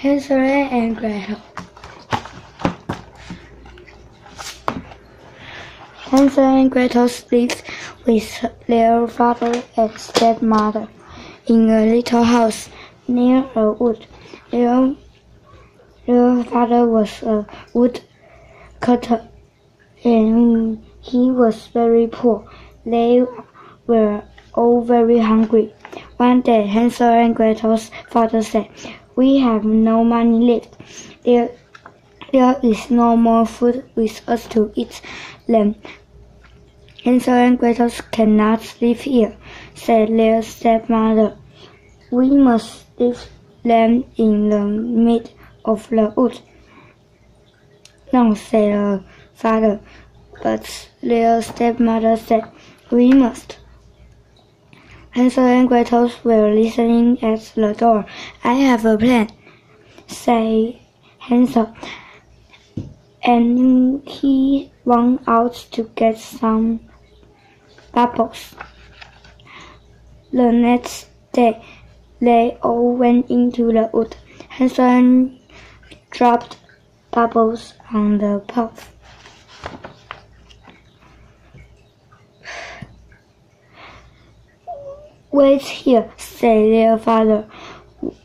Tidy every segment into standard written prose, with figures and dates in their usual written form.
Hansel and Gretel. Hansel and Gretel lived with their father and stepmother in a little house near a wood. Their father was a woodcutter, and he was very poor. They were all very hungry. One day, Hansel and Gretel's father said, "We have no money left. There is no more food with us to eat them." "Hansel and Gretel cannot live here," said their stepmother. "We must leave them in the middle of the wood." "No," said the father, but their stepmother said, "We must." Hansel and Gretel were listening at the door. "I have a plan," said Hansel, and he went out to get some bubbles. The next day, they all went into the wood. Hansel dropped bubbles on the path. "Wait here," said their father.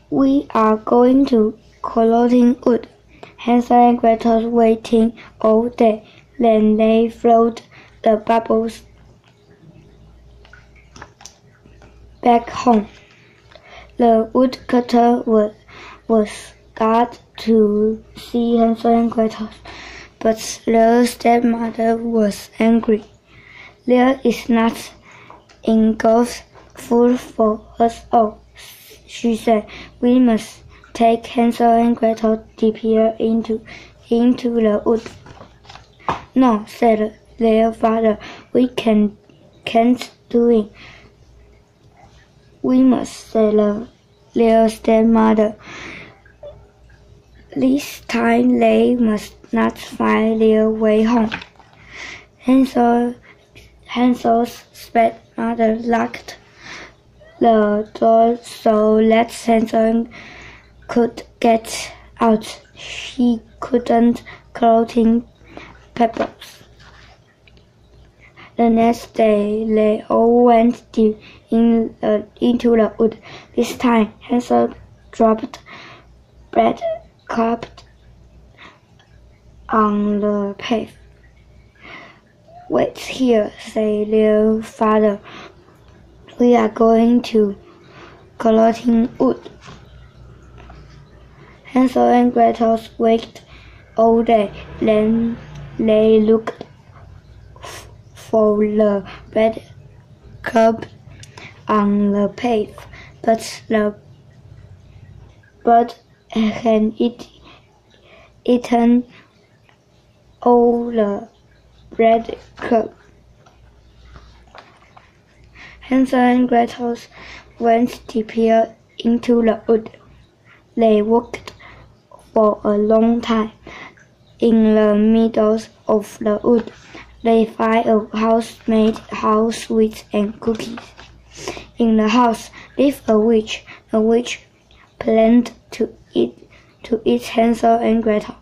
"We are going to collecting wood." Hansel and Gretel waiting all day. Then they floated the bubbles back home. The woodcutter was glad to see Hansel and Gretel, but the stepmother was angry. "There is not enough food for us all," she said. "We must take Hansel and Gretel disappear into the wood." "No," said their father. "We can't do it." "We must," said their stepmother. This time they must not find their way home. Hansel's stepmother locked the door so that Hansel could get out. He couldn't collect pebbles. The next day, they all went deep into the wood. This time, Hansel dropped breadcrumbs on the path. "Wait here," said their father. "We are going to collecting wood." Hansel and Gretel waited all day. Then they looked for the breadcrumb on the path, but the bird had eaten all the breadcrumbs. Hansel and Gretel went deeper into the wood. They walked for a long time. In the middle of the wood, they find a house made of sweets and cookies. In the house lived a witch. The witch planned to eat Hansel and Gretel.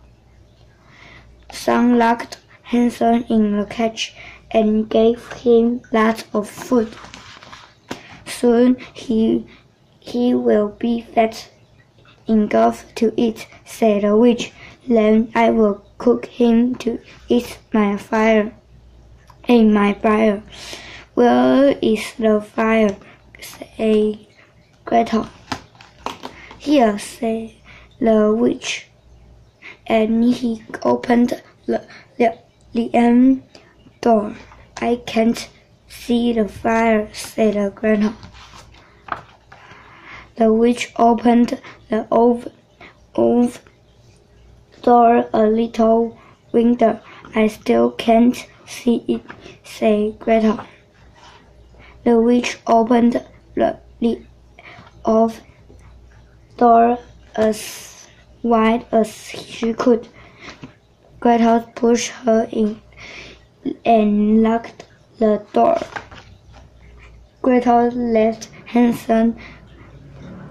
Some locked Hansel in a cage and gave him lots of food. "Soon he will be fat enough to eat," said the witch. "Then I will cook him to eat in my fire." "Where is the fire?" said Gretel. "Here," said the witch, and he opened the end door. "I can't see the fire," said Gretel. The witch opened the oven door a little wider. "I still can't see it," said Gretel. The witch opened the oven door as wide as she could. Gretel pushed her in and locked the door. Gretel left Hansel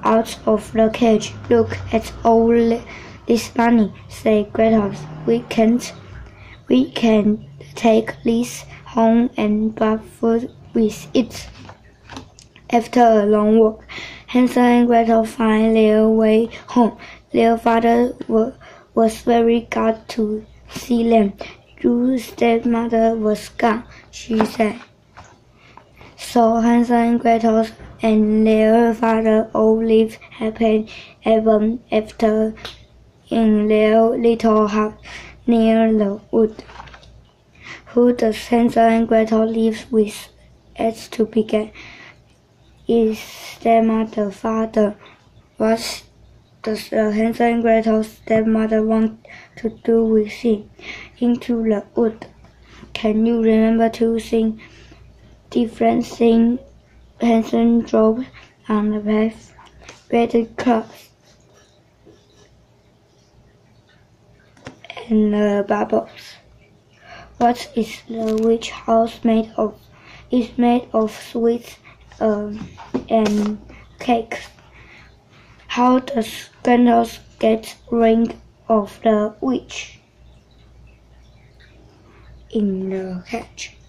out of the cage. "Look at all this money," said Gretel. We can take this home and buy food with it." After a long walk, Hansel and Gretel find their way home. Their father was very glad to see them. "Your stepmother was gone," she said. So Hansel and Gretel and their father all lived happily ever after in their little house near the wood. Who does Hansel and Gretel live with to begin? Is stepmother father? What does Hansel and Gretel's stepmother want to do with him? Into the wood. Can you remember two things? Different things Hansel drove on the path. Red clouds and bubbles. What is the witch house made of? It's made of sweets and cakes. How does Gretel get rid of the witch? In the cage.